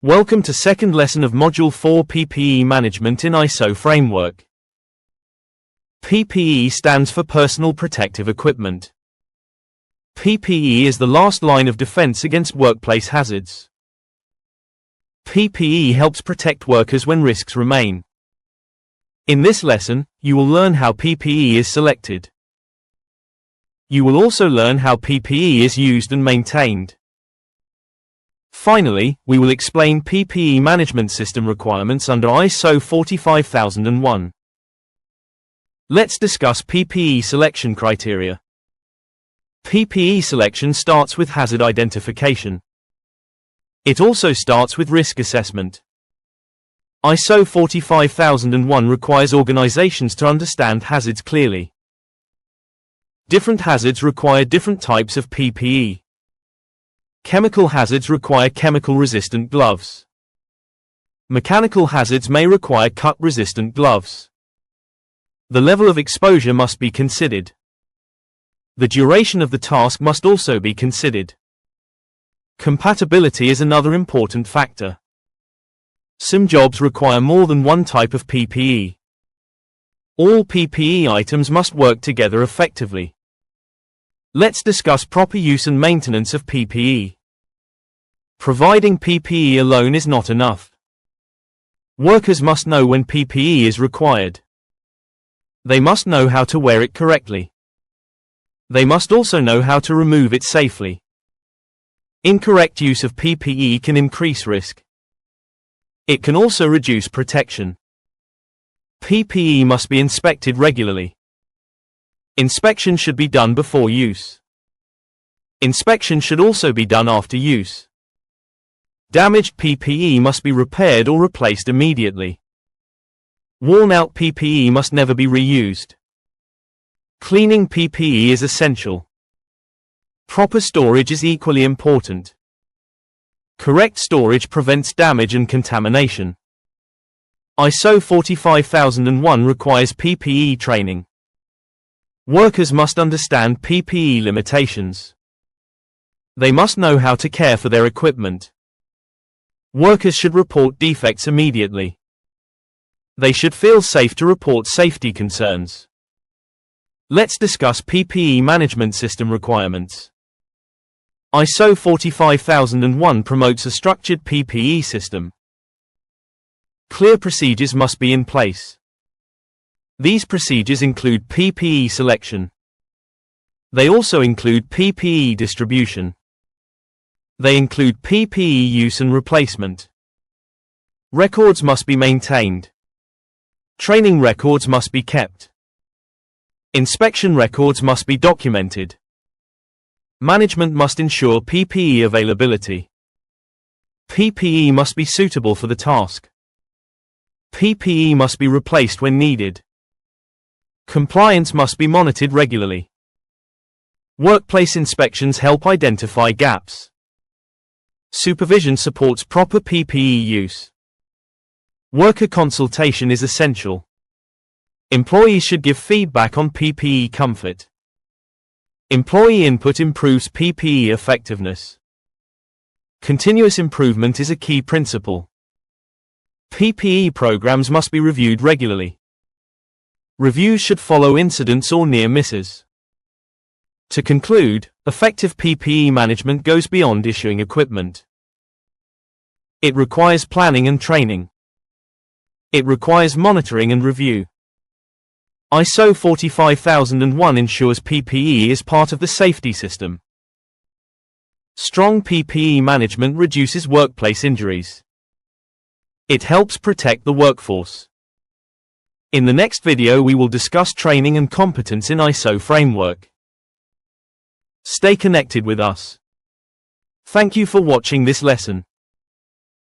Welcome to second lesson of Module 4 PPE Management in ISO framework. PPE stands for Personal Protective Equipment. PPE is the last line of defense against workplace hazards. PPE helps protect workers when risks remain. In this lesson, you will learn how PPE is selected. You will also learn how PPE is used and maintained. Finally, we will explain PPE management system requirements under ISO 45001. Let's discuss PPE selection criteria. PPE selection starts with hazard identification. It also starts with risk assessment. ISO 45001 requires organizations to understand hazards clearly. Different hazards require different types of PPE. Chemical hazards require chemical-resistant gloves. Mechanical hazards may require cut-resistant gloves. The level of exposure must be considered. The duration of the task must also be considered. Compatibility is another important factor. Some jobs require more than one type of PPE. All PPE items must work together effectively. Let's discuss proper use and maintenance of PPE. Providing PPE alone is not enough. Workers must know when PPE is required. They must know how to wear it correctly. They must also know how to remove it safely. Incorrect use of PPE can increase risk. It can also reduce protection. PPE must be inspected regularly. Inspection should be done before use. Inspection should also be done after use. Damaged PPE must be repaired or replaced immediately. Worn-out PPE must never be reused. Cleaning PPE is essential. Proper storage is equally important. Correct storage prevents damage and contamination. ISO 45001 requires PPE training. Workers must understand PPE limitations. They must know how to care for their equipment. Workers should report defects immediately. They should feel safe to report safety concerns. Let's discuss PPE management system requirements. ISO 45001 promotes a structured PPE system. Clear procedures must be in place. These procedures include PPE selection. They also include PPE distribution. They include PPE use and replacement. Records must be maintained. Training records must be kept. Inspection records must be documented. Management must ensure PPE availability. PPE must be suitable for the task. PPE must be replaced when needed. Compliance must be monitored regularly. Workplace inspections help identify gaps. Supervision supports proper PPE use. Worker consultation is essential. Employees should give feedback on PPE comfort. Employee input improves PPE effectiveness. Continuous improvement is a key principle. PPE programs must be reviewed regularly. Reviews should follow incidents or near misses. To conclude, effective PPE management goes beyond issuing equipment. It requires planning and training. It requires monitoring and review. ISO 45001 ensures PPE is part of the safety system. Strong PPE management reduces workplace injuries. It helps protect the workforce. In the next video we will discuss training and competence in ISO framework. Stay connected with us. Thank you for watching this lesson.